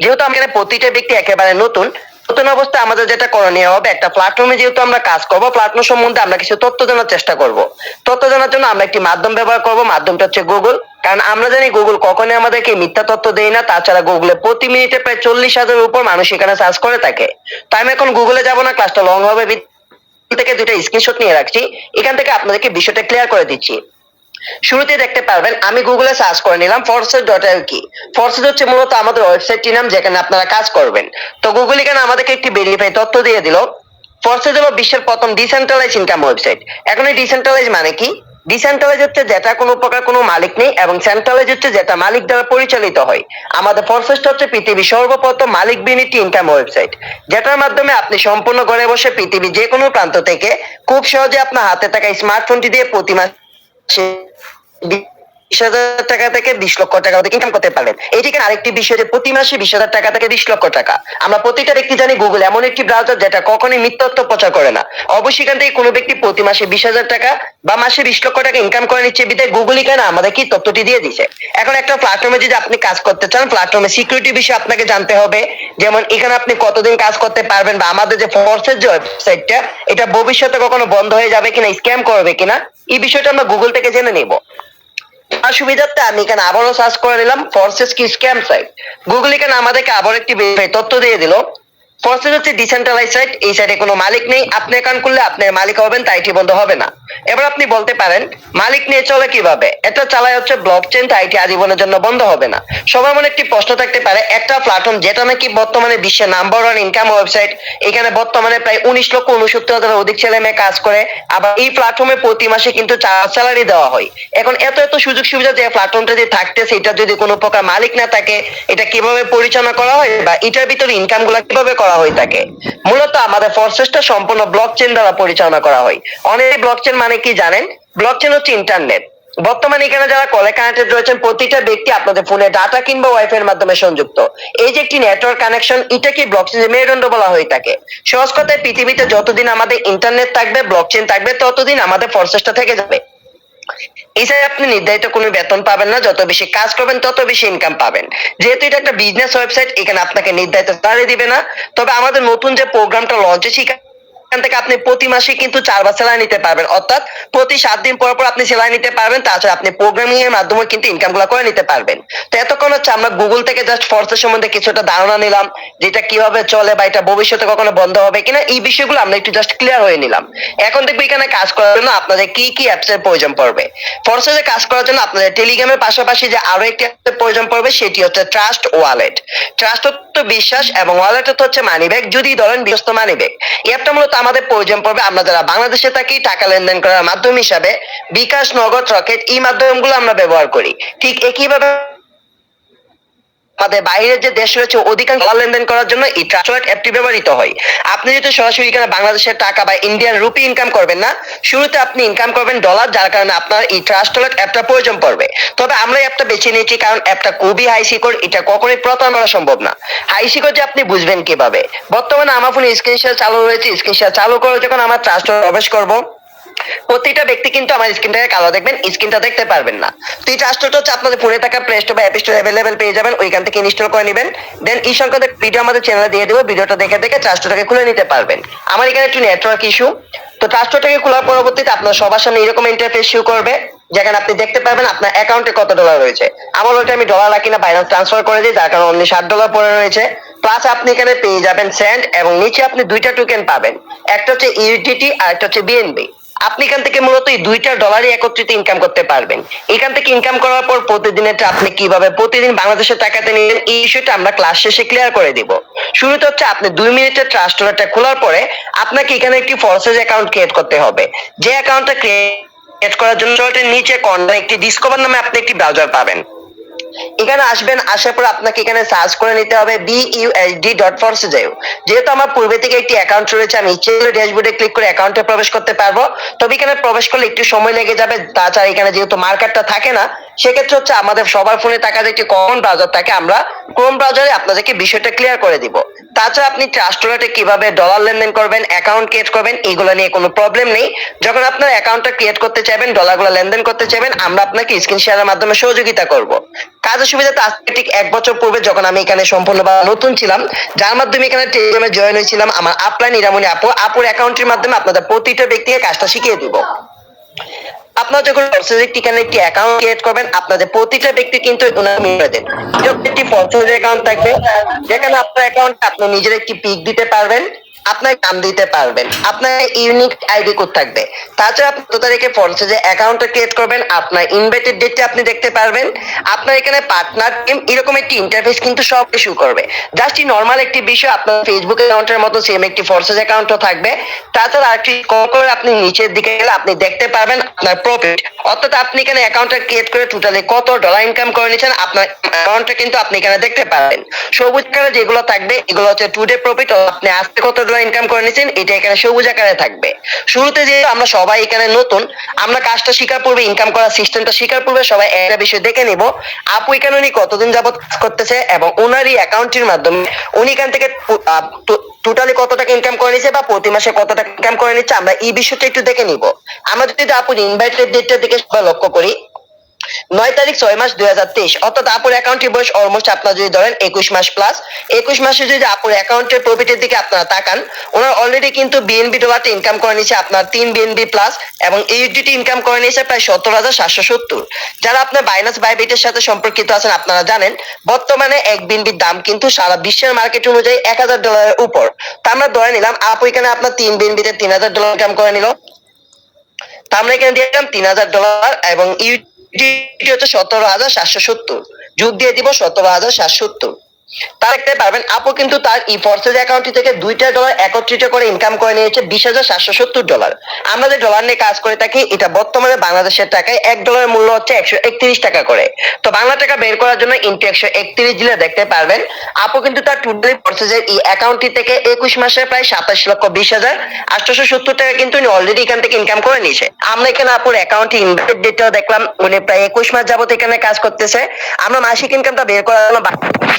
যেহেতু আমাদের প্রতিটা ব্যক্তি একেবারে নতুন নতুন অবস্থায় আমাদের যেটা করণীয় হবে, একটা প্ল্যাটফর্মে যেহেতু আমরা কাজ করবো, প্ল্যাটফর্ম সম্বন্ধে আমরা কিছু তথ্য জানার চেষ্টা করব। তথ্য জানার জন্য আমরা একটি মাধ্যম ব্যবহার করব, মাধ্যমটা হচ্ছে গুগল। কারণ আমরা জানি গুগল কখনোই আমাদেরকে মিথ্যা তথ্য দেয় না। তাছাড়া গুগলে প্রতি মিনিটে প্রায় 40,000-এর উপর মানুষ এখানে সার্চ করে থাকে। তো আমি এখন গুগলে যাব না, ক্লাসটা লং হবে, থেকে দুইটা স্ক্রিনশট নিয়ে রাখছি। এখান থেকে আপনাদেরকে বিষয়টা ক্লিয়ার করে দিচ্ছি। শুরুতে দেখতে পারবেন আমি গুগলে সার্চ করে নিলাম forces.lk। ফরসেস হচ্ছে মূলত আমাদের ওয়েবসাইটটির নাম, যেখানে আপনারা কাজ করবেন। তো গুগল এখানে আমাদেরকে একটি ভেরিফাই তথ্য দিয়ে দিল। ফরসেস হলো বিশ্বের প্রথম ডিসেন্ট্রালাইজ ইনকাম ওয়েবসাইট। এখন এই ডিসেন্ট্রালাইজ মানে কি? ডিসেন্ট্রালাইজ হচ্ছে যেটা কোনো প্রকার কোনো মালিক নেই, এবং সেন্ট্রালাইজ হচ্ছে যেটা মালিক দ্বারা পরিচালিত হয়। আমাদের ফরসেসটা হচ্ছে পৃথিবীর সর্বপ্রথম মালিক বিহীন ইনকাম ওয়েবসাইট, যেটার মাধ্যমে আপনি সম্পূর্ণ ঘরে বসে পৃথিবীর যে কোনো প্রান্ত থেকে খুব সহজে আপনার হাতে থাকা স্মার্টফোনটি দিয়ে প্রতি মাসে 20,000 টাকা থেকে 20 লক্ষ টাকা ইনকাম করতে পারবেন। এটিকে আরেকটি বিষয় যে প্রতি মাসে 20,000 টাকা থেকে 20 লক্ষ টাকা। আমরা প্রতিটা ব্যক্তি জানি গুগল এমন একটি ব্রাউজার যেটা কখনোই মিথ্যা তথ্য প্রচার করে না। অবশ্যই এখান থেকে কোনো ব্যক্তি প্রতি মাসে 20,000 টাকা বা মাসে 20 লক্ষ টাকা ইনকাম করে নিচ্ছে, বিধায় গুগল এখানে আমাদের কি তথ্যটি দিয়ে দিছে। এখন একটা প্ল্যাটফর্মে যদি আপনি কাজ করতে চান, প্ল্যাটফর্মের সিকিউরিটি বিষয়ে আপনাকে জানতে হবে। যেমন এখানে আপনি কতদিন কাজ করতে পারবেন, বা আমাদের যে ফোর্সের যে ওয়েবসাইটটা, এটা ভবিষ্যতে কখনো বন্ধ হয়ে যাবে কিনা, স্ক্যাম করবে কিনা, এই বিষয়টা আমরা গুগল থেকে জেনে নিব। আর সুবিধার্থে আমি এখানে আবারও সার্চ করে নিলাম ফরসেস কি স্ক্যাম সাইট। গুগল এখানে আমাদেরকে আবার একটি তথ্য দিয়ে দিল। ফরসেস হচ্ছে ডিসেন্ট্রালাইজ সাইট, এই সাইটে কোনো মালিক নেই। আপনি অ্যাকাউন্ট করলে আপনার মালিক হবেন, তাই এটি বন্ধ হবে না। এবার আপনি বলতে পারেন মালিক নিয়ে চলে কিভাবে? এটা চালায় হচ্ছে ব্লকচেন, তাই এটি আজীবনের জন্য বন্ধ হবে না। সবার মনে একটি প্রশ্ন থাকতে পারে, একটা প্ল্যাটফর্ম যেটা নাকি বর্তমানে বিশ্বের নাম্বার 1 ইনকাম ওয়েবসাইট, এখানে বর্তমানে প্রায় 19,69,000 অধিক ছেলে মেয়ে কাজ করে, আবার এই প্ল্যাটফর্মে প্রতি মাসে কিন্তু স্যালারি দেওয়া হয়। এখন এত এত সুযোগ সুবিধা যে প্ল্যাটফর্মটা যে থাকতেছে, এটা যদি কোনো প্রকার মালিক না থাকে, এটা কিভাবে পরিচালনা করা হয় বা এটার ভিতরে ইনকাম গুলা কিভাবে করা হয়ে থাকে? মূলত আমাদের ফরসেসটা সম্পূর্ণ ব্লকচেন দ্বারা পরিচালনা করা হয়। অনেক ব্লকচেন মানে কি জানেন? ব্লকচেন হচ্ছে ইন্টারনেট। বর্তমানে এখানে যারা কলে কানেক্টেড রয়েছেন, প্রতিটা ব্যক্তি আপনাদের ফোনে ডাটা কিংবা ওয়াইফাই এর মাধ্যমে সংযুক্ত। এই যে একটি নেটওয়ার্ক কানেকশন, এটাকে ব্লকচেনের মেরুদণ্ড বলা হয়ে থাকে। সহজ কথায় পৃথিবীতে যতদিন আমাদের ইন্টারনেট থাকবে, ব্লকচেন থাকবে, ততদিন আমাদের ফরসেসটা থেকে যাবে। এছাড়া আপনি নির্ধারিত কোনো বেতন পাবেন না, যত বেশি কাজ করবেন তত বেশি ইনকাম পাবেন। যেহেতু এটা একটা বিজনেস ওয়েবসাইট, এখানে আপনাকে নির্ধারিত স্যালারি দিবে না। তবে আমাদের নতুন যে প্রোগ্রামটা লঞ্চ হয়েছে, এখান থেকে আপনি প্রতি মাসে কিন্তু 4 বার স্যালারি নিতে পারবেন, অর্থাৎ প্রতি 7 দিন পর পর আপনি স্যালারি নিতে পারবেন। তাছাড়া আপনি প্রোগ্রামিং এর মাধ্যমে কিন্তু ইনকাম গুলো করে নিতে পারবেন। তো এতক্ষণ হচ্ছে আমরা গুগল থেকে জাস্ট ফরসেস সম্বন্ধে কিছুটা ধারণা নিলাম, যেটা কিভাবে চলে বা এটা ভবিষ্যতে কখনো বন্ধ হবে কিনা, এই বিষয়গুলো আমরা একটু জাস্ট ক্লিয়ার হয়ে নিলাম। এখন দেখবো এখানে কাজ করার জন্য আপনাদের কি কি অ্যাপস এর প্রয়োজন পড়বে। ফরসেসে কাজ করার জন্য আপনাদের টেলিগ্রামের পাশাপাশি যে আরো একটি অ্যাপের প্রয়োজন পড়বে, সেটি হচ্ছে ট্রাস্ট ওয়ালেট। ট্রাস্ট হচ্ছে বিশ্বাস, এবং ওয়ালেট হচ্ছে মানি ব্যাগ, যদি ধরেন বিশ্বস্ত মানি ব্যাগ। এই অ্যাপটা মূলত আমাদের প্রয়োজন পড়বে আমরা যারা বাংলাদেশে থাকি, টাকা লেনদেন করার মাধ্যম হিসাবে বিকাশ, নগদ, রকেট, এই মাধ্যমগুলো আমরা ব্যবহার করি। ঠিক একইভাবে আমাদের বাইরের যে দেশ রয়েছে, অধিকাংশ লেনদেন করার জন্য এই ট্রাস্ট ওয়ালেট অ্যাপটি ব্যবহৃত হয়। আপনি যদি সরাসরি এখানে বাংলাদেশের টাকা বা ইন্ডিয়ান রুপি ইনকাম করবেন না, শুরুতে আপনি ইনকাম করবেন ডলার, যার কারণে আপনার এই ট্রাস্ট ওয়ালেট অ্যাপটা প্রয়োজন পড়বে। তবে আমরা অ্যাপটা বেছে নিয়েছি কারণ অ্যাপটা খুবই হাই সিকিউর, এটা কখনোই প্রতারণা করা সম্ভব না। হাই সিকিউর যে আপনি বুঝবেন কিভাবে? বর্তমানে আমার ফোনে স্ক্রিন শেয়ার চালু রয়েছে। স্ক্রিন শেয়ার চালু করে যখন আমার ট্রাস্ট ওয়ালেট প্রবেশ করব, প্রতিটা ব্যক্তি কিন্তু আমার স্ক্রিনটাকে কালো দেখবেন, স্ক্রিনটা দেখতে পারবেন না। তো এই ট্রাস্টটা হচ্ছে আপনাদের ফোনে থাকা প্লে স্টোর বা অ্যাপ স্টোর অ্যাভেলেবেল পেয়ে যাবেন, ওইখান থেকে ইনস্টল করে নেবেন। দেন এই সংক্রান্ত ভিডিও আমাদের চ্যানেলে দিয়ে দেবো, ভিডিওটা দেখে দেখে ট্রাস্টটাকে খুলে নিতে পারবেন। আমার এখানে একটু নেটওয়ার্ক ইস্যু, তো ট্রাস্টটাকে খোলার পরবর্তীতে আপনার সবার সামনে এরকম ইন্টারফেস শো করবে, যেখানে আপনি দেখতে পারবেন আপনার অ্যাকাউন্টে কত ডলার রয়েছে। আমার ওইটা আমি ডলার রাখি না, বাইন্যান্স ট্রান্সফার করে দিই, যার কারণে অনলি $60 পড়ে রয়েছে। প্লাস আপনি এখানে পেয়ে যাবেন সেন্ড, এবং নিচে আপনি দুইটা টোকেন পাবেন, একটা হচ্ছে ইউডিটি আর একটা হচ্ছে বিএনবি। আপনি এখান থেকে মূলত এই দুইটা ডলারই একত্রিত ইনকাম করতে পারবেন। এখান থেকে ইনকাম করার পর প্রতিদিনের আপনি কিভাবে প্রতিদিন বাংলাদেশের টাকাতে নিলেন, এই ইস্যুটা আমরা ক্লাস শেষে ক্লিয়ার করে দিব। শুরুতে হচ্ছে আপনি 2 মিনিটের ট্রাস্ট ওয়ালেটটা খোলার পরে আপনাকে এখানে একটি ফরসেস অ্যাকাউন্ট ক্রিয়েট করতে হবে। যে অ্যাকাউন্টটা ক্রিয়েট করার জন্য নিচে কর্নারে একটি ডিসকভার নামে আপনি একটি ব্রাউজার পাবেন। এখানে আসবেন, আসার পর আপনাকে এখানে সার্চ করে নিতে হবে busd.forces.io। যেহেতু আমার পূর্বে থেকে একটি অ্যাকাউন্ট রয়েছে, আমি ইচ্ছে করলে ড্যাশবোর্ডে ক্লিক করে অ্যাকাউন্টে প্রবেশ করতে পারবো। তবে এখানে প্রবেশ করলে একটু সময় লেগে যাবে। তাছাড়া এখানে যেহেতু মার্কারটা থাকে না, সেক্ষেত্রে হচ্ছে আমাদের সবার ফোনে থাকা যে একটি কমন ব্রাউজার থাকে, আমরা ক্রোম ব্রাউজারে আপনাদেরকে বিষয়টা ক্লিয়ার করে দিব। তাছাড়া আপনি ট্রাস্ট ওয়ালেটে কিভাবে ডলার লেনদেন করবেন, অ্যাকাউন্ট ক্রিয়েট করবেন, এগুলো নিয়ে কোনো প্রবলেম নেই। যখন আপনার অ্যাকাউন্টটা ক্রিয়েট করতে চাইবেন, ডলারগুলো লেনদেন করতে চাইবেন, আমরা আপনাকে স্ক্রিন শেয়ারের মাধ্যমে সহযোগিতা করব। কাজের সুবিধাতে আজকে ঠিক 1 বছর পূর্বে যখন আমি এখানে সম্পূর্ণভাবে নতুন ছিলাম, যার মাধ্যমে এখানে টেলিগ্রামে জয়েন হয়েছিলাম, আমার আপলাইন ইরামনি আপুর অ্যাকাউন্টের মাধ্যমে আপনাদের প্রতিটা ব্যক্তিকে কাজটা শিখিয়ে দিব। আপনারা যখন ঠিকানা একটি অ্যাকাউন্ট ক্রিয়েট করবেন, আপনাদের প্রতিটা ব্যক্তি কিন্তু দেন একটি ফলসের অ্যাকাউন্ট থাকবে, যেখানে আপনার অ্যাকাউন্টে আপনি নিজের একটি পিক দিতে পারবেন, আপনার নাম দিতে পারবেন, আপনার ইউনিক আইডি কোড থাকবে। তাছাড়া আপনি 14 তারিখে ফলসে অ্যাকাউন্টটা ক্রিয়েট করবেন, আপনার ইনভাইটেড ডেটটা আপনি দেখতে পারবেন, আপনার এখানে পার্টনার টিম এরকম একটি ইন্টারফেস কিন্তু সব ইস্যু করবে। জাস্ট নর্মাল একটি বিষয়, আপনার ফেসবুক অ্যাকাউন্টের মতো সেম একটি ফলসেজ অ্যাকাউন্টও থাকবে। তাছাড়া আরেকটি কল করে আপনি নিচের দিকে গেলে আপনি দেখতে পারবেন আপনার প্রফিট, অর্থাৎ আপনি এখানে অ্যাকাউন্টটা ক্রিয়েট করে টোটালি কত ডলার ইনকাম করে নিচ্ছেন, আপনার অ্যাকাউন্টটা কিন্তু আপনি এখানে দেখতে পারবেন। সবুজ আকারে যেগুলো থাকবে এগুলো হচ্ছে টুডে প্রফিট, আপনি আজকে কত ডলার ইনকাম করে নিচ্ছেন এটা এখানে সবুজ আকারে থাকবে। শুরুতে যে আমরা সবাই এখানে নতুন, আমরা কাজটা শিকার পূর্বে, ইনকাম করার সিস্টেমটা শিকার পূর্বে সবাই একটা বিষয় দেখে নিব, আপু এখানে উনি কতদিন যাবত কাজ করতেছে এবং ওনারই অ্যাকাউন্টের মাধ্যমে উনি এখান থেকে টোটালি কত টাকা ইনকাম করে নিচ্ছে বা প্রতি মাসে কত টাকা ইনকাম করে নিচ্ছে, আমরা এই বিষয়টা একটু দেখে নিব। আমরা যদি আপুর ইনভাইটেড ডেটটার দিকে লক্ষ্য করি, 9 তারিখ 6 মাস 2023, অর্থাৎ আপুর অ্যাকাউন্টের বয়স অলমোস্ট আপনারা যদি ধরেন 21 মাস প্লাস। 21 মাসে যদি আপুর অ্যাকাউন্টের প্রফিটের দিকে আপনারা তাকান, ওনার অলরেডি কিন্তু বিএনবি ডলারতে ইনকাম করে নিচ্ছে আপনার 3 বিএনবি প্লাস, এবং ইউডিটি ইনকাম করে নিচ্ছে প্রায় 17,770। যারা আপনার বাইনান্স বাইবিটের সাথে সম্পর্কিত আছেন আপনারা জানেন বর্তমানে এক বিএনবির দাম কিন্তু সারা বিশ্বের মার্কেট অনুযায়ী $1,000 উপর। তা আমরা ধরে নিলাম আপু এখানে আপনার 3 বিএনবিতে $3,000 ইনকাম করে নিল, তা আমরা এখানে দিলাম $3,000 এবং ইউডিটি হচ্ছে 17,770, যোগ দিয়ে দিব 17,770। তার দেখতে পারবেন আপু কিন্তু তার ই ফোর্সেস অ্যাকাউন্ট থেকে $2 একত্রিত করে ইনকাম করে নিয়েছে $20,770। আমরা যে ডলার নিয়ে কাজ করে থাকি, এটা বর্তমানে বাংলাদেশের টাকায় $1 মূল্য হচ্ছে 131 টাকা করে। তো বাংলা টাকা বের করার জন্য ইন্টু 131 দিলে দেখতে পারবেন আপু কিন্তু তার টোটালি ফোর্সেসের এই অ্যাকাউন্টটি থেকে 21 মাসে প্রায় 27,20,870 টাকা কিন্তু উনি অলরেডি এখান থেকে ইনকাম করে নিয়েছে। আমরা এখানে আপুর অ্যাকাউন্টে ইনভেস্ট ডেটাও দেখলাম, উনি প্রায় 21 মাস যাবত এখানে কাজ করতেছে। আমরা মাসিক ইনকামটা বের করার জন্য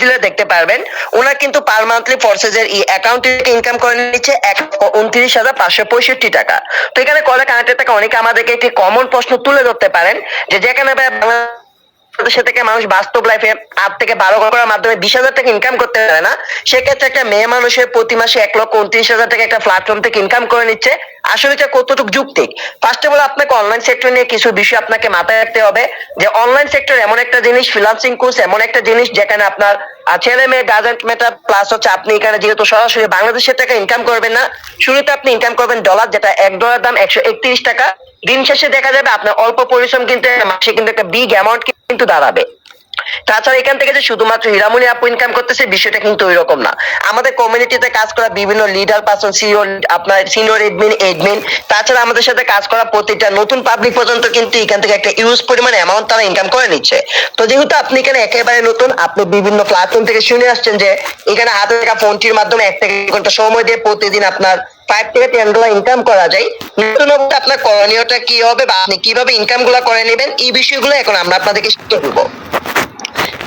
দিলে দেখতে পারবেন ওনার কিন্তু পার মান্থলি ফোর্সেসের এই অ্যাকাউন্ট থেকে ইনকাম করে নিচ্ছে 1,29,565 টাকা। তো এখানে কলে কানেক্টেড থাকা অনেকে আমাদেরকে একটি কমন প্রশ্ন তুলে ধরতে পারেন যে যেখানে বাংলাদেশে থেকে মানুষ বাস্তব লাইফে 8 থেকে 12 করার মাধ্যমে 20,000 টাকা ইনকাম করতে পারে না, সেক্ষেত্রে একটা মেয়ে মানুষের প্রতি মাসে 1,29,000 টাকা একটা প্ল্যাটফর্ম থেকে ইনকাম করে নিচ্ছে, আসলে এটা কতটুকু যুক্তি? ফার্স্ট অফ অল আপনাকে অনলাইন সেক্টর নিয়ে কিছু বিষয় আপনাকে মাথায় রাখতে হবে যে অনলাইন সেক্টর এমন একটা জিনিস, ফ্রিল্যান্সিং কোর্স এমন একটা জিনিস যেখানে আপনার ছেলে মেয়ে ডাজেন্ট ম্যাটার, প্লাস হচ্ছে আপনি এখানে যেহেতু সরাসরি বাংলাদেশের টাকা ইনকাম করবেন না, শুরুতে আপনি ইনকাম করবেন ডলার, যেটা $1 দাম 131 টাকা। দিন শেষে দেখা যাবে আপনার অল্প পরিশ্রম কিন্তু মাসে কিন্তু একটা বিগ অ্যামাউন্ট কিন্তু দাঁড়াবে। তাছাড়া এখান থেকে যে শুধুমাত্র হীরামণি আপু ইনকাম করতেছে বিষয়টা কিন্তু ওই রকম না। আমাদের কমিউনিটিতে কাজ করা বিভিন্ন লিডার পার্সন, সিও, আপনার সিনিয়র এডমিন, তাছাড়া আমাদের সাথে কাজ করা প্রতিটা নতুন পাবলিক পর্যন্ত কিন্তু এখান থেকে একটা ইউজ পরিমাণ অ্যামাউন্ট তারা ইনকাম করে নিচ্ছে। তো যেহেতু আপনি এখানে একেবারে নতুন, আপনি বিভিন্ন প্ল্যাটফর্ম থেকে শুনে আসছেন যে এখানে হাতে থাকা ফোনটির মাধ্যমে 1 থেকে 2 ঘন্টা সময় দিয়ে প্রতিদিন আপনার $5 থেকে $10 ইনকাম করা যায়। নতুন আপনার করণীয়টা কি হবে বা আপনি কিভাবে ইনকাম গুলা করে নেবেন, এই বিষয়গুলো এখন আমরা আপনাদেরকে শিখিয়ে দেবো।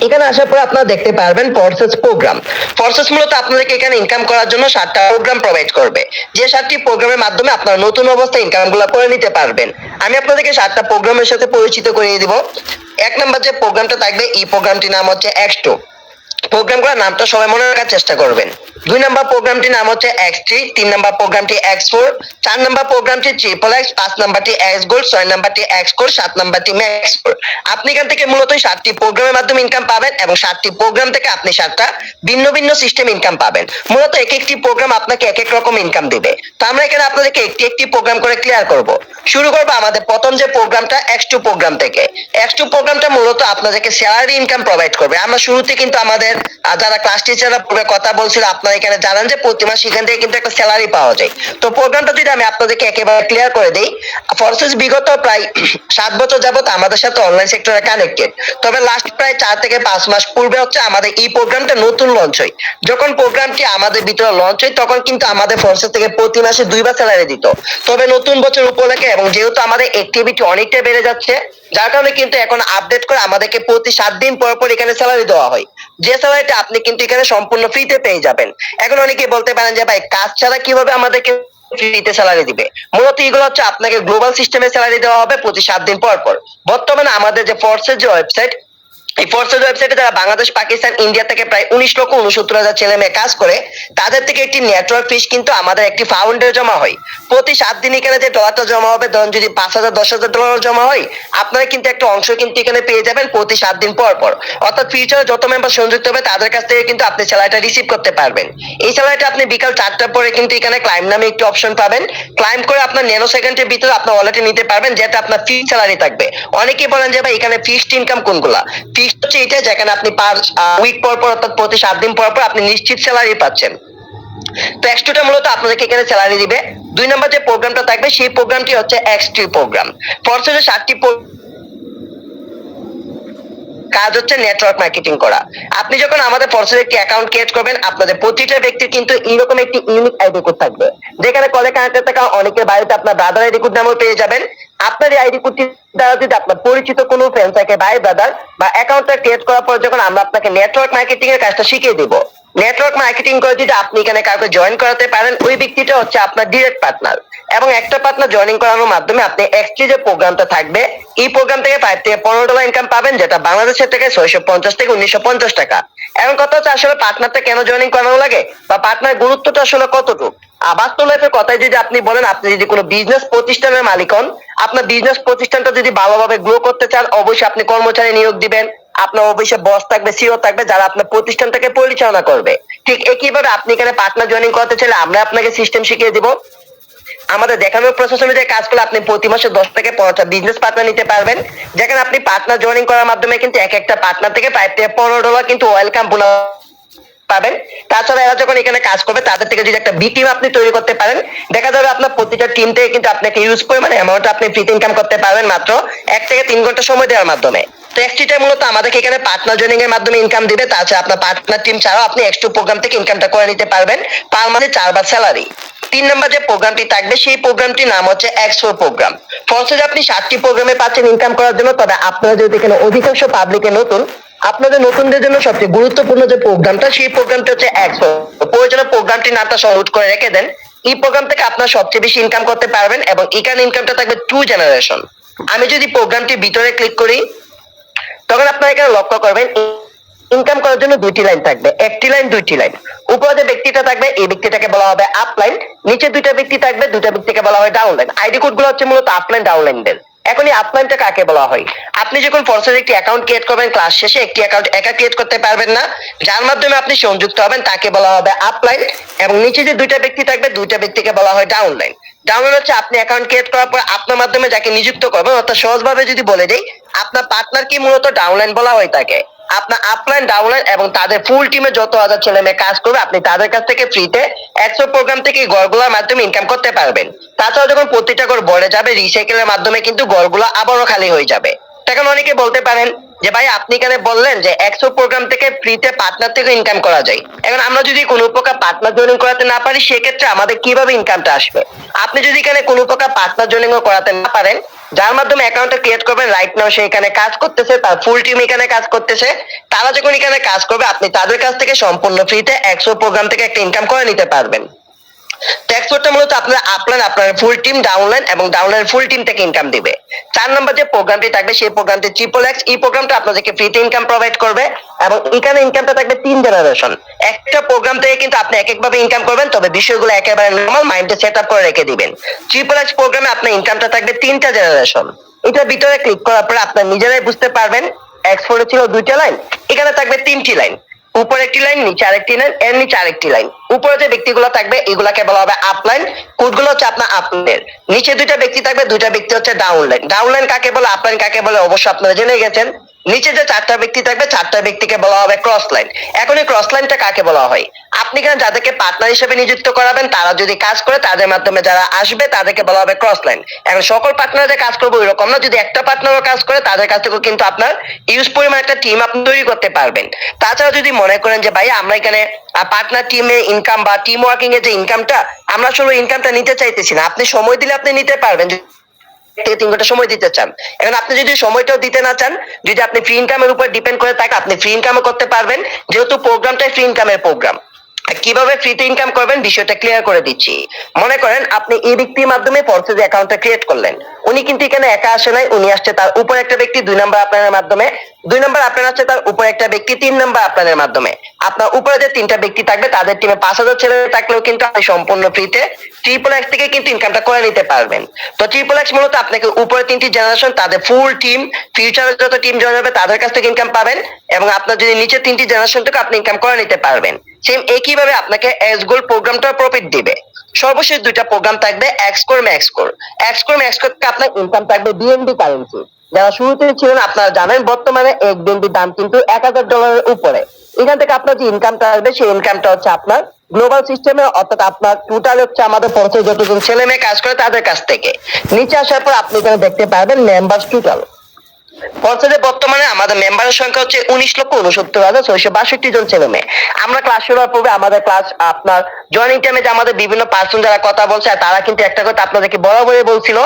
এখানে আসার পর আপনারা দেখতে পারবেন ফোর্সেস প্রোগ্রাম। ফোর্সেস মূলত আপনাদেরকে এখানে ইনকাম করার জন্য 7টা প্রোগ্রাম প্রোভাইড করবে, যে 7টি প্রোগ্রামের মাধ্যমে আপনারা নতুন অবস্থায় ইনকাম গুলো করে নিতে পারবেন। আমি আপনাদেরকে 7টা প্রোগ্রামের সাথে পরিচিত করিয়ে দিব। 1 নাম্বার যে প্রোগ্রামটা থাকবে, এই প্রোগ্রামটির নাম হচ্ছে X2। প্রোগ্রামগুলোর নামটা সবাই মনে রাখার চেষ্টা করবেন। 2 নাম্বার প্রোগ্রামটির নাম হচ্ছে X3, 3 নাম্বার প্রোগ্রামটি X4, 4 নাম্বার প্রোগ্রামটি XXX, 5 নাম্বারটি X গোল্ড, 6 নাম্বারটি X কোর, 7 নাম্বারটি ম্যাক্স কোর। আপনি এখান থেকে মূলত 7টি প্রোগ্রামের মাধ্যমে ইনকাম পাবেন এবং 7টি প্রোগ্রাম থেকে আপনি 7টা ভিন্ন ভিন্ন সিস্টেম ইনকাম পাবেন। মূলত এক একটি প্রোগ্রাম আপনাকে এক এক রকম ইনকাম দিবে। তো আমরা এখানে আপনাদেরকে একটি একটি প্রোগ্রাম করে ক্লিয়ার করব। শুরু করব আমাদের প্রথম যে প্রোগ্রামটা X2 প্রোগ্রাম থেকে। X2 প্রোগ্রামটা মূলত আপনাদেরকে স্যালারি ইনকাম প্রোভাইড করবে। আমরা শুরুতে কিন্তু আমাদের যারা ক্লাস টিচাররা পূর্বে কথা বলছিল, আপনারা এখানে জানেন যে প্রতি মাসে এখান থেকে কিন্তু একটা স্যালারি পাওয়া যায়। তো প্রোগ্রামটা যদি আমি আপনাদেরকে একেবারে ক্লিয়ার করে দেই, ফোর্সেস বিগত প্রায় 7 বছর যাবত আমাদের সাথে অনলাইন সেক্টরে কানেক্টেড। তবে লাস্ট প্রায় 4 থেকে 5 মাস পূর্বে হচ্ছে আমাদের এই প্রোগ্রামটা নতুন লঞ্চ হয়। যখন প্রোগ্রামটি আমাদের ভিতরে লঞ্চ হয় তখন কিন্তু আমাদের ফোর্সেস থেকে প্রতি মাসে 2 বার স্যালারি দিত। তবে নতুন বছর উপলক্ষে এবং যেহেতু আমাদের অ্যাক্টিভিটি অনেকটা বেড়ে যাচ্ছে, যার কারণে কিন্তু এখন আপডেট করে আমাদেরকে প্রতি 7 দিন পর পর এখানে স্যালারি দেওয়া হয়, যে স্যালারিটা আপনি কিন্তু এখানে সম্পূর্ণ ফ্রিতে পেয়ে যাবেন। এখন অনেকে বলতে পারেন যে ভাই কাজ ছাড়া কিভাবে আমাদেরকে ফ্রিতে স্যালারি দিবে? মূলত এগুলো হচ্ছে আপনাকে গ্লোবাল সিস্টেমে স্যালারি দেওয়া হবে প্রতি 7 দিন পর পর। বর্তমানে আমাদের যে ফোর্সের যে ওয়েবসাইট, এই ফোর্সের ওয়েবসাইটে যারা বাংলাদেশ, পাকিস্তান, ইন্ডিয়া থেকে প্রায় 19,69,000 ছেলে মেয়ে কাজ করে, তাদের থেকে একটি নেটওয়ার্ক ফিস কিন্তু আমাদের একটি ফাউন্ডে জমা হয়। প্রতি 7 দিন এখানে যে ডলারটা জমা হবে, ধরুন যদি 5,000 10,000 ডলার জমা হয়, আপনারা কিন্তু একটা অংশ কিন্তু এখানে পেয়ে যাবেন প্রতি 7 দিন পর পর। অর্থাৎ ফিউচারে যত মেম্বার সংযুক্ত হবে তাদের কাছ থেকে কিন্তু আপনি স্যালারিটা রিসিভ করতে পারবেন। এই স্যালারিটা আপনি বিকাল 4টার পরে কিন্তু এখানে ক্লাইম নামে একটি অপশন পাবেন। ক্লাইম করে আপনার ন্যানো সেকেন্ডের ভিতরে আপনার ওয়ালেটে নিতে পারবেন, যেটা আপনার ফিক্সড স্যালারি থাকবে। অনেকেই বলেন যে ভাই এখানে ফিক্সড ইনকাম কোনগুলা? ফিক্সড হচ্ছে এটা যেখানে আপনি পার উইক পর পর অর্থাৎ প্রতি 7 দিন পর পর আপনি নিশ্চিত স্যালারি পাচ্ছেন। তো এক্সট্রাটা মূলত আপনাদেরকে এখানে স্যালারি দিবে। 2 নম্বর যে প্রোগ্রামটা থাকবে সেই প্রোগ্রামটি হচ্ছে এক্সট্রি প্রোগ্রাম। ফোর্সের 7টি কাজ হচ্ছে নেটওয়ার্ক মার্কেটিং করা। আপনি যখন আমাদের ফোর্সের একটি অ্যাকাউন্ট ক্রিয়েট করবেন, আপনাদের প্রতিটা ব্যক্তির কিন্তু এরকম একটি ইউনিক আইডি কোড থাকবে, যেখানে কলে কানেক্টেড থাকা অনেকের বাড়িতে আপনার ব্রাদার আইডি কোড নামও পেয়ে যাবেন। আপনার এই আইডি কোডটি দ্বারা যদি আপনার পরিচিত কোনো ফ্রেন্ড থাকে, ভাই ব্রাদার, বা অ্যাকাউন্টটা ক্রিয়েট করার পর যখন আমরা আপনাকে নেটওয়ার্ক মার্কেটিং এর কাজটা শিখিয়ে দিব, নেটওয়ার্ক মার্কেটিং করে যদি আপনি এখানে কাউকে জয়েন করাতে পারেন, ওই ব্যক্তিটা হচ্ছে আপনার ডিরেক্ট পার্টনার। এবং একটা পার্টনার জয়েনিং করানোর মাধ্যমে আপনি এক্সট্রি যে প্রোগ্রামটা থাকবে, এই প্রোগ্রাম থেকে 5 থেকে 15 ডলার ইনকাম পাবেন, যেটা বাংলাদেশের থেকে 650 থেকে 1950 টাকা। এখন কথা হচ্ছে আসলে পার্টনারটা কেন জয়েনিং করানো লাগে, বা পার্টনার গুরুত্বটা আসলে কতটুকু? বাস্তব লাইফের কথায় যদি আপনি বলেন, আপনি যদি কোনো বিজনেস প্রতিষ্ঠানের মালিক হন, আপনার বিজনেস প্রতিষ্ঠানটা যদি ভালোভাবে গ্রো করতে চান, অবশ্যই আপনি কর্মচারী নিয়োগ দিবেন। আপনার অফিসে বস থাকবে, সিও থাকবে, যারা আপনার প্রতিষ্ঠানটাকে পরিচালনা করবে। ঠিক একইভাবে আপনি এখানে পার্টনার জয়েনিং করতে চাইলে আমরা আপনাকে সিস্টেম শিখিয়ে দিব। আমাদের দেখানোর প্রসেস অনুযায়ী কাজ করলে আপনি প্রতি মাসে 10 থেকে 15টা বিজনেস পার্টনার নিতে পারবেন, যেখানে আপনি পার্টনার জয়েনিং করার মাধ্যমে কিন্তু এক একটা পার্টনার থেকে 5 থেকে 15 ডলার কিন্তু ওয়েলকাম বোনাস পাবেন। তাছাড়া এরা যখন এখানে কাজ করবে, তাদের থেকে যদি একটা বি টিম আপনি তৈরি করতে পারেন, দেখা যাবে আপনার প্রতিটা টিম থেকে কিন্তু আপনাকে ইউজ করে মানে অ্যামাউন্ট আপনি ফ্রিতে ইনকাম করতে পারবেন মাত্র 1 থেকে 3 ঘন্টা সময় দেওয়ার মাধ্যমে। তো এক্সট্রিটা মূলত আমাদেরকে এখানে পার্টনার জয়েনিং এর মাধ্যমে ইনকাম দিবে। তাছাড়া আপনার পার্টনার টিম ছাড়াও আপনি এক্সট্রা প্রোগ্রাম থেকে ইনকামটা করে নিতে পারবেন পার মাসে 4 বার স্যালারি। 3 নম্বর যে প্রোগ্রামটি থাকবে, সেই প্রোগ্রামটির নাম হচ্ছে এক্সো প্রোগ্রাম। ফলসে আপনি 7টি প্রোগ্রামে পাচ্ছেন ইনকাম করার জন্য। তবে আপনারা যদি এখানে অধিকাংশ পাবলিকে নতুন, আপনাদের নতুনদের জন্য সবচেয়ে গুরুত্বপূর্ণ যে প্রোগ্রামটা, সেই প্রোগ্রামটা হচ্ছে এক্সো। প্রয়োজনে প্রোগ্রামটির নামটা সংযোগ করে রেখে দেন। এই প্রোগ্রাম থেকে আপনারা সবচেয়ে বেশি ইনকাম করতে পারবেন এবং এখানে ইনকামটা থাকবে 2 জেনারেশন। আমি যদি প্রোগ্রামটির ভিতরে ক্লিক করি, তখন আপনারা এখানে লক্ষ্য করবেন ইনকাম করার জন্য 2টি লাইন থাকবে, 1টি লাইন 2টি লাইন। উপরে যে ব্যক্তিটা থাকবে, এই ব্যক্তিটাকে বলা হবে আপলাইন। নিচে 2টা ব্যক্তি থাকবে, 2টা ব্যক্তিকে বলা হয় ডাউনলাইন। আইডি কোড গুলো হচ্ছে মূলত আপলাইন ডাউনলাইনদের। এখন এই আপলাইনটা কাকে বলা হয়? আপনি যখন ফোর্সের একটি অ্যাকাউন্ট ক্রিয়েট করবেন, ক্লাস শেষে একটি অ্যাকাউন্ট একা ক্রিয়েট করতে পারবেন না, যার মাধ্যমে আপনি সংযুক্ত হবেন তাকে বলা হবে আপলাইন। এবং নিচে যে 2টা ব্যক্তি থাকবে, 2টা ব্যক্তিকে বলা হয় ডাউনলাইন। ডাউনলাইন হচ্ছে আপনি অ্যাকাউন্ট ক্রিয়েট করার পর আপনার মাধ্যমে যাকে নিযুক্ত করবেন, অর্থাৎ সহজভাবে যদি বলে দেই, আপনার পার্টনার কি মূলত ডাউনলাইন বলা হয় তাকে। আপনার আপলাইন ডাউনলাইন এবং তাদের ফুল টিমে যত হাজার ছেলে মেয়ে কাজ করবে, আপনি তাদের কাছ থেকে ফ্রিতে এক্সো প্রোগ্রাম থেকে ঘরগুলোর মাধ্যমে ইনকাম করতে পারবেন। তাছাড়া যখন প্রতিটা ঘর ভরে যাবে, রিসাইকেলের মাধ্যমে কিন্তু ঘরগুলো আবারও খালি হয়ে যাবে। এখন অনেকে বলতে পারেন যে ভাই আপনি এখানে বললেন যে এক্সো প্রোগ্রাম থেকে ফ্রিতে পার্টনার থেকে ইনকাম করা যায়। এখন আমরা যদি কোনো প্রকার পার্টনার জয়েনিং করাতে না পারি, সেক্ষেত্রে আমাদের কিভাবে ইনকামটা আসবে? আপনি যদি এখানে কোনো প্রকার পার্টনার জয়েনিং করাতে না পারেন, যার মাধ্যমে অ্যাকাউন্টটা ক্রিয়েট করবেন, রাইট নাও সে এখানে কাজ করতেছে, তার ফুল টিম এখানে কাজ করতেছে, তারা যখন এখানে কাজ করবে, আপনি তাদের কাছ থেকে সম্পূর্ণ ফ্রিতে এক্সো প্রোগ্রাম থেকে একটা ইনকাম করে নিতে পারবেন। ট্যাক্সটা মূলত আপনার আপনার ফুল টিম ডাউনলাইন এবং ডাউনলাইন ফুল টিম থেকে ইনকাম দিবে। 4 নম্বর যে প্রোগ্রামটি থাকবে, সেই প্রোগ্রামটি ট্রিপল এক্স। এই প্রোগ্রামটা আপনাদেরকে ফ্রিতে ইনকাম প্রোভাইড করবে এবং এখানে ইনকামটা থাকবে 3 জেনারেশন। একটা প্রোগ্রাম থেকে কিন্তু আপনি এক একভাবে ইনকাম করবেন, তবে বিষয়গুলো একেবারে নরমাল মাইন্ডে সেট আপ করে রেখে দিবেন। ট্রিপল এক্স প্রোগ্রামে আপনার ইনকামটা থাকবে 3টা জেনারেশন। এটা ভিতরে ক্লিক করার পর আপনার নিজেরাই বুঝতে পারবেন, এক্সপোর্টে ছিল 2টা লাইন, এখানে থাকবে 3টি লাইন। উপরে একটি লাইন, নিচে আরেকটি লাইন, এর নিচে আরেকটি লাইন। উপরে যে ব্যক্তিগুলো থাকবে, এগুলাকে বলা হবে আপলাইন। কোডগুলো হচ্ছে আপনার আপলাইনের। নিচে 2টা ব্যক্তি থাকবে, 2টা ব্যক্তি হচ্ছে ডাউনলাইন। ডাউনলাইন কাকে বলে, আপলাইন কাকে বলে, অবশ্য আপনারা জেনে গেছেন। নিচে যে 4টা ব্যক্তি থাকবে, 4টা ব্যক্তিকে বলা হবে ক্রস লাইন। এখন এই ক্রস লাইনটা কাকে বলা হয়? আপনি এখানে যাদেরকে পার্টনার হিসেবে নিযুক্ত করাবেন, তারা যদি কাজ করে, তাদের মাধ্যমে যারা আসবে তাদেরকে বলা হবে ক্রস লাইন। এখন সকল পার্টনার যে কাজ করবে ওইরকম না, যদি একটা পার্টনারও কাজ করে, তাদের কাছ থেকেও কিন্তু আপনার ইউজ পরিমাণ একটা টিম আপনি তৈরি করতে পারবেন। তাছাড়া যদি মনে করেন যে ভাই আমরা এখানে পার্টনার টিমে ইনকাম বা টিম ওয়ার্কিং এর যে ইনকামটা, আমরা আসলে ইনকামটা নিতে চাইতেছি না, আপনি সময় দিলে আপনি নিতে পারবেন। থেকে 3 ঘন্টা সময় দিতে চান। এখন আপনি যদি সময়টাও দিতে না চান, যদি আপনি ফ্রি ইনকামের উপর ডিপেন্ড করে থাকে, আপনি ফ্রি ইনকামও করতে পারবেন, যেহেতু প্রোগ্রামটাই ফ্রি ইনকামের প্রোগ্রাম। কিভাবে ফ্রিতে ইনকাম করবেন বিষয়টা ক্লিয়ার করে দিচ্ছি। মনে করেন আপনি এই ব্যক্তির মাধ্যমে ফরসেজ অ্যাকাউন্টটা ক্রিয়েট করলেন। উনি কিন্তু এখানে একা আসে নাই, উনি আসছে তার উপর একটা ব্যক্তি 2 নাম্বার আপনার মাধ্যমে, 2 নাম্বার আপনার আসছে তার উপর একটা ব্যক্তি 3 নাম্বার আপনার মাধ্যমে। আপনার উপরে যে 3টা ব্যক্তি থাকবে তাদের টিমে 5,000 ছেলে থাকলেও কিন্তু আপনি সম্পূর্ণ ফ্রিতে XXX থেকে কিন্তু ইনকামটা করে নিতে পারবেন। তো XXX মূলত আপনাকে উপরে 3টি জেনারেশন তাদের ফুল টিম, ফিউচারে যত টিম জয়েন হবে তাদের কাছ থেকে ইনকাম পাবেন, এবং আপনার যদি নিচে 3টি জেনারেশন থেকে আপনি ইনকাম করে নিতে পারবেন। সেম একইভাবে আপনাকে এস গোল্ড প্রোগ্রামটা প্রফিট দিবে। সর্বশেষ 2টা প্রোগ্রাম থাকবে এক্সকোর ম্যাক্সকোর। এক্সকোর ম্যাক্সকোর থেকে আপনার ইনকাম থাকবে বিএনবি কারেন্সি। যারা শুরুতে ছিলেন আপনারা জানেন বর্তমানে এক বিএনবির দাম কিন্তু $1,000 উপরে। এখান থেকে আপনার যে ইনকামটা আসবে সেই ইনকামটা হচ্ছে আপনার গ্লোবাল সিস্টেমে, অর্থাৎ আপনার টোটাল হচ্ছে আমাদের পথে যতজন ছেলে মেয়ে কাজ করে তাদের কাছ থেকে। নিচে আসার পর আপনি এখানে দেখতে পারবেন মেম্বার্স টোটাল। পঞ্চায়েতে বর্তমানে আমাদের মেম্বারের সংখ্যা হচ্ছে 19,69,662 জন ছেলে মেয়ে। আমরা ক্লাস শুরুর পূর্বে আমাদের ক্লাস আপনার জয়েনিং টাইমে যে আমাদের বিভিন্ন পার্সন যারা কথা বলছে তারা কিন্তু একটা কথা আপনাদেরকে বরাবরই বলছিল,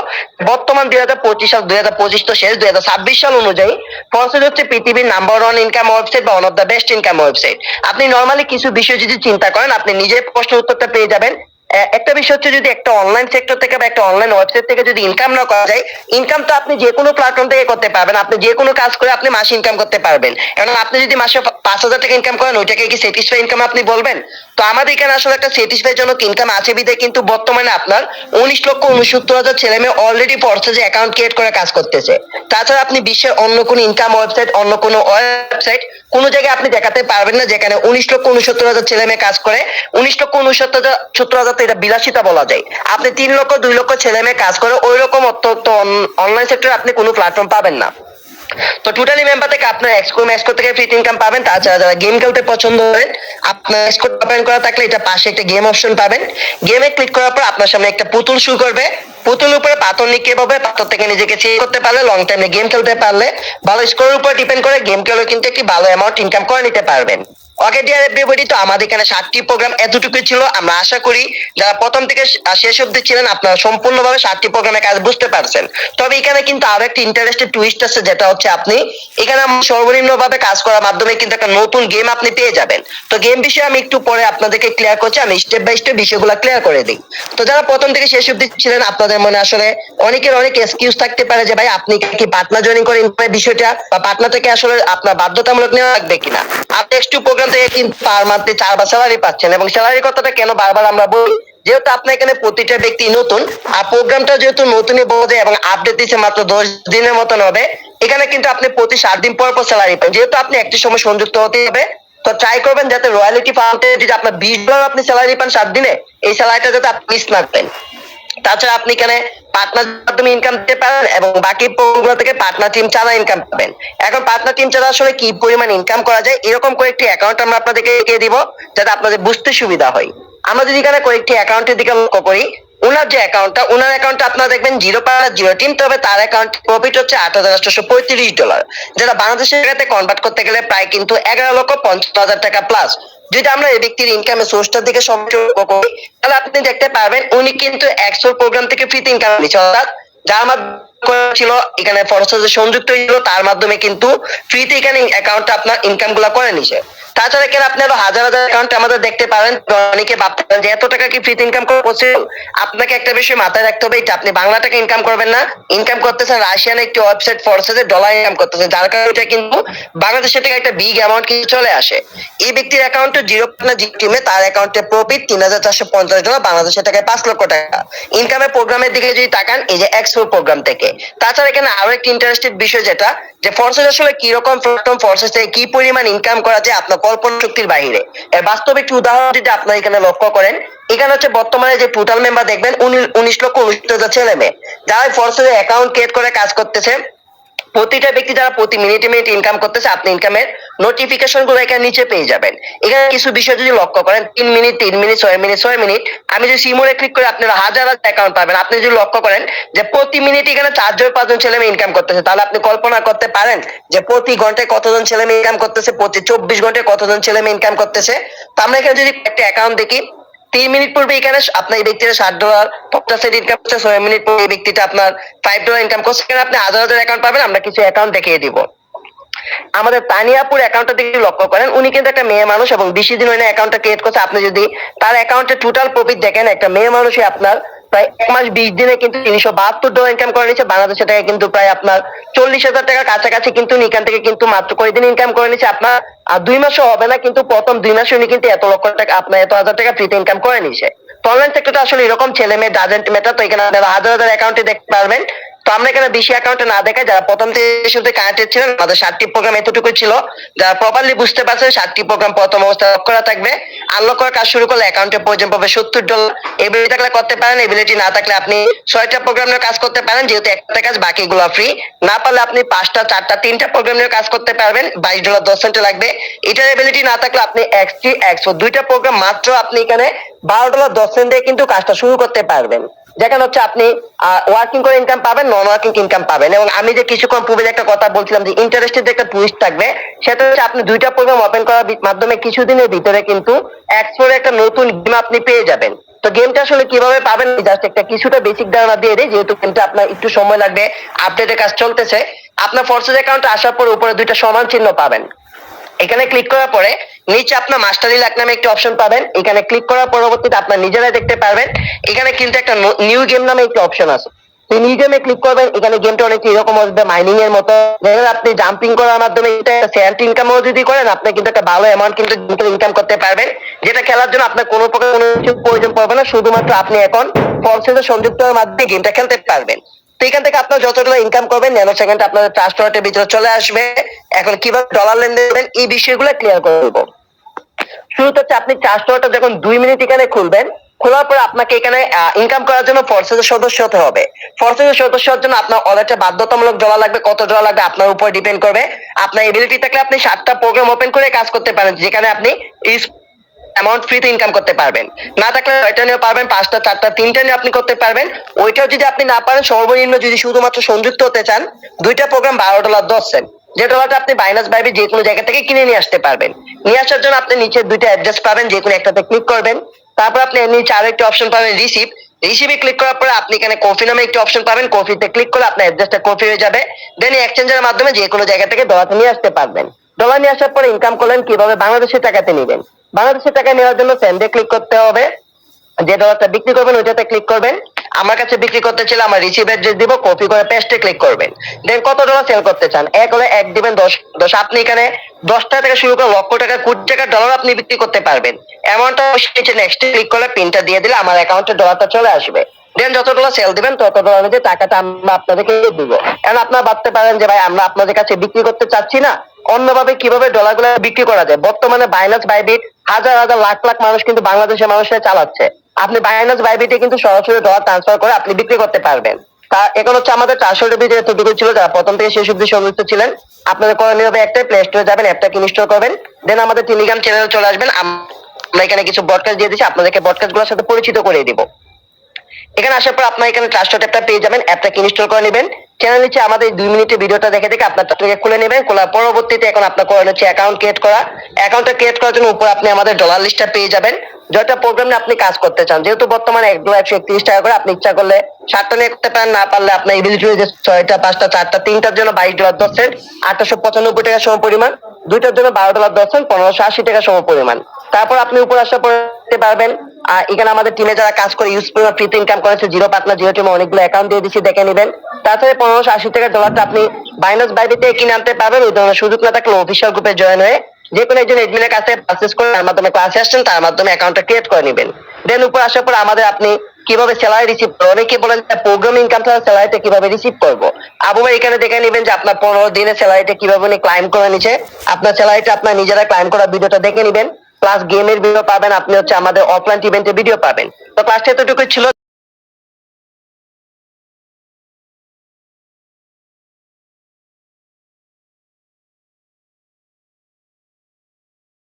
বর্তমান 2025 সাল, 2025 তো শেষ, 2026 সাল অনুযায়ী পঞ্চায়েত হচ্ছে পৃথিবীর নাম্বার 1 ইনকাম ওয়েবসাইট বা one of the best income website. আপনি নর্মালি কিছু বিষয় যদি চিন্তা করেন আপনি নিজের প্রশ্ন উত্তরটা পেয়ে যাবেন। একটা বিষয় হচ্ছে যদি একটা অনলাইন সেক্টর থেকে বা একটা অনলাইন ওয়েবসাইট থেকে যদি ইনকাম না করা যায়, ইনকাম তো আপনি যে কোনো প্ল্যাটফর্ম থেকে করতে পারবেন, আপনি যে কোনো কাজ করে আপনি মাসে ইনকাম করতে পারবেন। এবং আপনি যদি মাসে 5,000 টাকা ইনকাম করেন ওইটাকে কি স্যাটিসফাই ইনকাম আপনি বলবেন? তো আমাদের এখানে আসলে একটা স্যাটিসফাই জনক ইনকাম আছে বিধায় কিন্তু বর্তমানে আপনার 19,69,000 ছেলে মেয়ে অলরেডি পড়ছে অ্যাকাউন্ট ক্রিয়েট করে কাজ করতেছে। তাছাড়া আপনি বিশ্বের অন্য কোনো ইনকাম ওয়েবসাইট, অন্য কোনো ওয়েবসাইট কোন জায়গায় আপনি দেখাতে পারবেন না যেখানে 19,69,000 ছেলে মেয়ে কাজ করে। 19,69,000 এটা বিলাসিতা বলা যায়। আপনি 3 লক্ষ 2 লক্ষ ছেলে মেয়ে কাজ করে ওই রকম অত্যন্ত অনলাইন সেক্টরে আপনি কোনো প্ল্যাটফর্ম পাবেন না। তো টোটালি মেম্বার থেকে আপনার এক্সকো ম্যাক্সকো থেকে ফ্রি ইনকাম পাবেন। তাছাড়া যারা গেম খেলতে পছন্দ করেন আপনার এক্সকো ওপেন করা থাকলে এটা পাশে একটা গেম অপশন পাবেন। গেমে ক্লিক করার পর আপনার সামনে একটা পুতুল শো করবে, পুতুল উপরে পাথর নিক্ষেপ হবে, পাথর থেকে নিজেকে সেভ করতে পারলে, লং টাইমে গেম খেলতে পারলে, ভালো স্কোরের উপর ডিপেন্ড করে গেম খেলে কিন্তু একটি ভালো অ্যামাউন্ট ইনকাম করে নিতে পারবেন। ওকে ডিয়ার এভরিবডি, তো আমাদের এখানে 7টি প্রোগ্রাম এতটুকু ছিল। আমরা আশা করি যারা প্রথম থেকে শেষ অবধি ছিলেন আপনারা সম্পূর্ণভাবে 7টি প্রোগ্রামের কাজ বুঝতে পারছেন। তবে এখানে কিন্তু আরো একটা ইন্টারেস্টেড টুইস্ট আছে, যেটা হচ্ছে আপনি এখানে সর্বনিম্ন ভাবে কাজ করার মাধ্যমে কিন্তু একটা নতুন গেম আপনি পেয়ে যাবেন। তো গেম বিষয়ে আমি একটু পরে আপনাদেরকে ক্লিয়ার করছি, আমি স্টেপ বাই স্টেপ বিষয়গুলো ক্লিয়ার করে দিই। তো যারা প্রথম থেকে শেষ অবধি ছিলেন আপনাদের মনে আসলে অনেকের অনেক এক্সকিউজ থাকতে পারে যে ভাই আপনি কি পার্টনার জয়েনিং করে বিষয়টা বা পার্টনার থেকে আসলে আপনার বাধ্যতামূলক নেওয়া লাগবে কিনা। আপনি নেক্সট প্রোগ্রাম থেকে কিন্তু পার মান্থে 4 বার স্যালারি পাচ্ছেন, এবং স্যালারির কথাটা কেন বারবার আমরা বলি, যেহেতু আপনার এখানে প্রতিটা ব্যক্তি নতুন, আর প্রোগ্রামটা যেহেতু নতুনই বোঝে এবং আপডেট দিচ্ছে মাত্র 10 দিনের মতন হবে, এখানে কিন্তু আপনি প্রতি 7 দিন পর পর স্যালারি পান। যেহেতু আপনি একটি সময় সংযুক্ত হতে হবে, তো ট্রাই করবেন যাতে রয়্যালিটি ফান্ডে যদি আপনার $20 আপনি স্যালারি পান 7 দিনে, এই স্যালারিটা যাতে আপনি মিস না করেন। তাছাড়া আপনি এখানে পার্টনার মাধ্যমে ইনকাম দিতে পারেন এবং বাকি প্রোগ্রাম থেকে পার্টনার টিম ছাড়া ইনকাম পাবেন। এখন পার্টনার টিম ছাড়া আসলে কি পরিমাণ ইনকাম করা যায় এরকম কয়েকটি অ্যাকাউন্ট আমরা আপনাদেরকে দেখিয়ে দিব যাতে আপনাদের বুঝতে সুবিধা হয়। আমরা যদি এখানে কয়েকটি অ্যাকাউন্টের দিকে লক্ষ্য করি, ওনার যে অ্যাকাউন্টটা, ওনার অ্যাকাউন্টটা আপনারা দেখবেন 0 টিম, তবে তার অ্যাকাউন্ট প্রফিট হচ্ছে $8,835, যেটা বাংলাদেশের টাকাতে কনভার্ট করতে গেলে প্রায় কিন্তু 11,50,000 টাকা প্লাস। যদি আমরা এই ব্যক্তির ইনকামের সোর্সটার দিকে সম্পর্ক করি তাহলে আপনি দেখতে পারবেন উনি কিন্তু এক্সোর প্রোগ্রাম থেকে ফ্রিতে ইনকাম দিচ্ছে, অর্থাৎ যার মাধ্যমে ছিল এখানে ফরসেজে সংযুক্ত হয়েছিল তার মাধ্যমে কিন্তু ফ্রিতে এখানে অ্যাকাউন্টটা আপনার ইনকাম গুলা করে নিছে। তাছাড়া এখানে আপনি আরো হাজার হাজার অ্যাকাউন্ট আমাদের দেখতে পারেন। অনেকে ভাবতেন যে এত টাকা কি ফ্রিতে ইনকাম করা পসিবল। আপনাকে একটা বিষয় মাথায় রাখতে হবে, এটা আপনি বাংলা টাকা ইনকাম করবেন না, ইনকাম করতেছেন রাশিয়ান একটি ওয়েবসাইট ফরসেজে ডলার ইনকাম করতেছেন, যার কারণে এটা কিন্তু বাংলাদেশের থেকে একটা বিগ অ্যামাউন্ট কিন্তু চলে আসে। এই ব্যক্তির অ্যাকাউন্টে টিমে তার অ্যাকাউন্টে প্রফিট $3,450, বাংলাদেশের টাকায় 5 লক্ষ টাকা ইনকামের প্রোগ্রামের দিকে যদি তাকান এই যে এক্সপো প্রোগ্রাম থেকে। তাছাড়া এখানে আরো একটি ইন্টারেস্টেড বিষয় যেটা যে ফোর্সেস আসলে কি রকম প্ল্যাটফর্ম, ফোর্সেস থেকে কি পরিমাণ ইনকাম করা যায় আপনার কল্পনা শক্তির বাইরে। এর বাস্তবিক একটি উদাহরণ যদি আপনারা এখানে লক্ষ্য করেন, এখানে হচ্ছে বর্তমানে যে টোটাল মেম্বার দেখবেন 19,69,000 ছেলে মেয়ে যারা ফোর্সেস অ্যাকাউন্ট ক্রিয়েট করে কাজ করতেছে। প্রতিটা ব্যক্তি যারা প্রতি মিনিটে মিনিট ইনকাম করতেছে আপনি ইনকামের নোটিফিকেশন গুলো এখানে নিচে পেয়ে যাবেন। এখানে কিছু বিষয় যদি লক্ষ্য করেন 3 মিনিট 3 মিনিট 6 মিনিট 6 মিনিট, আমি যদি সিমোরে ক্লিক করে আপনারা হাজার হাজার অ্যাকাউন্ট পাবেন। আপনি যদি লক্ষ্য করেন যে প্রতি মিনিট এখানে 4 জন 5 জন ছেলে মেয়ে ইনকাম করতেছে, তাহলে আপনি কল্পনা করতে পারেন যে প্রতি ঘন্টায় কতজন ছেলে মেয়ে ইনকাম করতেছে, প্রতি 24 ঘন্টায় কতজন ছেলে মেয়ে ইনকাম করতেছে। তো আমরা এখানে যদি একটা অ্যাকাউন্ট দেখি, 3 মিনিট পূর্বে এখানে আপনার এই ব্যক্তিটা $60 50 সেন্ট ইনকাম করছে, 6 মিনিট পরে এই ব্যক্তিটা আপনার $5 ইনকাম করছে। এখানে আপনি হাজার হাজার অ্যাকাউন্ট পাবেন, আমরা কিছু অ্যাকাউন্ট দেখিয়ে দিব। আমাদের তানিয়াপুর অ্যাকাউন্টটা দিকে লক্ষ্য করেন, উনি কিন্তু একটা মেয়ে মানুষ এবং 20 দিন হয়নি অ্যাকাউন্টটা ক্রিয়েট করছে। আপনি যদি তার অ্যাকাউন্টে টোটাল প্রফিট দেখেন, একটা মেয়ে মানুষই আপনার প্রায় 1 মাস 20 দিনে কিন্তু $372 ইনকাম করে নিচ্ছে। বাংলাদেশের টাকা কিন্তু প্রায় আপনার 40,000 টাকার কাছাকাছি কিন্তু এখান থেকে কিন্তু মাত্র কয়েকদিন ইনকাম করে নিচ্ছে। আপনার আর 2 মাসও হবে না, কিন্তু প্রথম 2 মাসে উনি কিন্তু এত লক্ষ টাকা আপনার এত হাজার টাকা ফ্রিতে ইনকাম করে নিচ্ছে। তো অনলাইন সেক্টরটা আসলে এরকম, ছেলে মেয়ে ডাজেন্ট ম্যাটার। তো এখানে আপনারা হাজার হাজার অ্যাকাউন্টে দেখতে পারবেন। তো আমরা এখানে বেশি অ্যাকাউন্টে না দেখাই, যারা প্রথম থেকে শুরুতে কানেক্টেড ছিলেন, আমাদের 7টি প্রোগ্রাম এতটুকু ছিল। যারা প্রপারলি বুঝতে পারছেন 7টি প্রোগ্রাম প্রথম অবস্থায় লক করা থাকবে। আনলক করার কাজ শুরু করলে অ্যাকাউন্টে প্রয়োজন পড়বে $70। এবিলিটি থাকলে করতে পারেন, এবিলিটি না থাকলে আপনি 6টা প্রোগ্রাম নিয়ে কাজ করতে পারেন, যেহেতু একটা কাজ বাকিগুলো ফ্রি। না পারলে আপনি 5টা 4টা 3টা প্রোগ্রাম নিয়ে কাজ করতে পারবেন, $22.10 লাগবে। এটার এবিলিটি না থাকলে আপনি XT Expo 2টা প্রোগ্রাম মাত্র আপনি এখানে $12.10 দিয়ে কিন্তু কাজটা শুরু করতে পারবেন। যেখানে হচ্ছে আপনি ওয়ার্কিং করে ইনকাম পাবেন, নন ওয়ার্কিং ইনকাম পাবেন। এবং আমি যে কিছুক্ষণ পূর্বে একটা কথা বলছিলাম যে ইন্টারেস্টেড একটা টুইস্ট থাকবে, সেটা হচ্ছে আপনি 2টা প্রোগ্রাম ওপেন করার মাধ্যমে কিছুদিনের ভিতরে কিন্তু এক্সপোর একটা নতুন গেম আপনি পেয়ে যাবেন। তো গেমটা আসলে কিভাবে পাবেন, জাস্ট একটা কিছুটা বেসিক ধারণা দিয়ে দেয়, যেহেতু কিন্তু আপনার একটু সময় লাগবে, আপডেটের কাজ চলতেছে। আপনার ফোর্সেস অ্যাকাউন্টে আসার পর উপরে 2টা সমান চিহ্ন পাবেন। এখানে ক্লিক করার পরে নিচে আপনার মাস্টারি লাক নামে একটি অপশন পাবেন। এখানে ক্লিক করার পরবর্তীতে আপনার নিজেরাই দেখতে পারবেন এখানে কিন্তু একটা নিউ গেম নামে একটি অপশন আছে। এই নিউ গেমে ক্লিক করবেন। এখানে গেমটা অনেকটা এরকম আসবে, মাইনিং এর মতো। যেখানে আপনি জাম্পিং করার মাধ্যমে সেন্ট ইনকামও যদি করেন, আপনি কিন্তু একটা ভালো অ্যামাউন্ট কিন্তু ইনকাম করতে পারবেন। যেটা খেলার জন্য আপনার কোনো প্রকার কোনো কিছু প্রয়োজন পড়বে না, শুধুমাত্র আপনি এখন ফোর্সেসে সংযুক্ত হওয়ার মাধ্যমে গেমটা খেলতে পারবেন। তো এখান থেকে আপনার যতগুলো ইনকাম করবেন, ন্যানো সেকেন্ড আপনাদের ট্রাস্ট ওয়ালেটের ভিতরে চলে আসবে। এখন কিভাবে ডলার লেনদেন করবেন এই বিষয়গুলো ক্লিয়ার করে দেবো। শুরুতে হচ্ছে আপনি ট্রাস্ট ওয়ালেটটা যখন 2 মিনিট এখানে খুলবেন, খোলার পর আপনাকে এখানে ইনকাম করার জন্য ফোর্সেসের সদস্য হতে হবে। ফোর্সেসের সদস্য হওয়ার জন্য আপনার ওয়ালেটে বাধ্যতামূলক ডলার লাগবে। কত ডলার লাগবে আপনার উপর ডিপেন্ড করবে। আপনার এবিলিটি থাকলে আপনি 7টা প্রোগ্রাম ওপেন করে কাজ করতে পারেন, যেখানে আপনি অ্যামাউন্ট ফ্রিতে ইনকাম করতে পারবেন। না থাকলে 6টা নিয়ে পারবেন, 5টা 4টা 3টা নিয়ে আপনি করতে পারবেন। ওইটাও যদি আপনি না পারেন, সর্বনিম্ন যদি শুধুমাত্র সংযুক্ত হতে চান, 2টা প্রোগ্রাম $12.10, যে ডলারটা আপনি বাইনাস বাইবে যে কোনো জায়গা থেকে কিনে নিয়ে আসতে পারবেন। নিয়ে আসার জন্য আপনি নিচে 2টা অ্যাড্রেস পাবেন, যে কোনো একটাতে ক্লিক করবেন। তারপর আপনি নিচে আরো একটি অপশন পাবেন, রিসিভে ক্লিক করার পরে আপনি এখানে কফি নামে একটি অপশন পাবেন। কফিতে ক্লিক করলে আপনার অ্যাড্রেসটা কপি হয়ে যাবে। দেন এক্সচেঞ্জের মাধ্যমে যে কোনো জায়গা থেকে ডলার নিয়ে আসতে পারবেন। ডলার নিয়ে আসার পরে ইনকাম করলেন কিভাবে, বাংলাদেশের টাকাতে নেবেন। বাংলাদেশের টাকা নেওয়ার জন্য সেন্ডে ক্লিক করতে হবে। যে ডলারটা বিক্রি করবেন ওইটাতে ক্লিক করবেন। আমার কাছে বিক্রি করতে চাইলে আমার রিসিভ অ্যাড্রেস দিব, কপি করে পেস্টে ক্লিক করবেন। দেন কত ডলার সেল করতে চান, 1 হলে 1 দিবেন, 10 আপনি এখানে 10 টাকা থেকে শুরু করে লক্ষ টাকা, কোটি টাকা ডলার আপনি বিক্রি করতে পারবেন। অ্যামাউন্টটা নিচে নেক্সট ক্লিক করে পিনটা দিয়ে দিলে আমার অ্যাকাউন্টে ডলারটা চলে আসবে। দেন যত ডলার সেল দিবেন তত ডলার অনুযায়ী টাকাটা আমরা আপনাদেরকে দিব। কারণ আপনারা ভাবতে পারেন যে ভাই আমরা আপনাদের কাছে বিক্রি করতে চাচ্ছি না, অন্যভাবে কিভাবে ডলারগুলো বিক্রি করা যায়। বর্তমানে বাইনান্স বাইবিট হাজার হাজার লাখ লাখ মানুষ কিন্তু বাংলাদেশের মানুষরা চালাচ্ছে। আপনি বাইনান্স বাইবিটে কিন্তু সরাসরি ডলার ট্রান্সফার করে আপনি বিক্রি করতে পারবেন। তা এখন হচ্ছে আমাদের 400 ভিডিও এতটুকু ছিল। যারা প্রথম থেকে শেষ অব্দি সংযুক্ত ছিলেন, আপনাদের করণীয় হবে একটাই, প্লে স্টোরে যাবেন, অ্যাপটাকে ইনস্টল করবেন। দেন আমাদের টেলিগ্রাম চ্যানেলে চলে আসবেন। আমরা এখানে কিছু ব্রডকাস্ট দিয়ে দিচ্ছি, আপনাদেরকে ব্রডকাস্ট গুলোর সাথে পরিচিত করে দিব। এখানে আসার পর আপনার এখানে ট্রাস্ট অ্যাপটা পেয়ে যাবেন, অ্যাপটাকে ইনস্টল করে নেবেন। চ্যানেল নিচে আমাদের 2 মিনিটের ভিডিওটা দেখে দেখে আপনার ট্রাস্টকে খুলে নেবেন। খোলার পরবর্তীতে এখন আপনার করণীয় হচ্ছে অ্যাকাউন্ট ক্রিয়েট করা। অ্যাকাউন্টটা ক্রিয়েট করার জন্য উপর আপনি আমাদের ডলার লিস্টটা পেয়ে যাবেন, যেটা প্রোগ্রামে আপনি কাজ করতে চান। যেহেতু বর্তমানে $131 করে, আপনি ইচ্ছা করলে 7টা নিয়ে করতে পারেন, না পারলে আপনার এবিলিটি যে 6টা 5টা 4টা 3টার জন্য $22.10, $895 সম পরিমাণ, 2টার জন্য $12.10, $1580 সম পরিমাণ। তারপর আপনি উপর আসার পর দেখতে পারবেন এখানে আমাদের টিমে যারা কাজ করে ইউজফুল ফ্রিতে ইনকাম করেছে, জিরো পার্টনার জিরো টিমে অনেকগুলো অ্যাকাউন্ট দিয়ে দিচ্ছি, দেখে নেবেন। তাছাড়া $1580 ডলারটা আপনি বাইনান্স বাইবিতে কিনে আনতে পারবেন। ওই ধরনের সুযোগ না থাকলে অফিসিয়াল গ্রুপে জয়েন হয়ে যে কোনো একজন এডমিনের কাছে পারচেজ করে তার মাধ্যমে ক্লাসে আসছেন, তার মাধ্যমে অ্যাকাউন্টটা ক্রিয়েট করে নেবেন। দেন উপর আসার পর আমাদের আপনি কিভাবে স্যালারি রিসিভ করবেন, অনেকে বলেন প্রোগ্রাম ইনকাম ছাড়া স্যালারিটা কিভাবে রিসিভ করবো। আবু ভাই এখানে দেখে নেবেন যে আপনার 15 দিনের স্যালারিটা কিভাবে উনি ক্লাইম করে নিচ্ছে। আপনার স্যালারিটা আপনার নিজেরা ক্লাইম করা ভিডিওটা দেখে নেবেন, প্লাস গেমের ভিডিও পাবেন, আপনি হচ্ছে আমাদের অফলাইন ইভেন্টের ভিডিও পাবেন। তো ক্লাসটা এতটুকুই ছিল।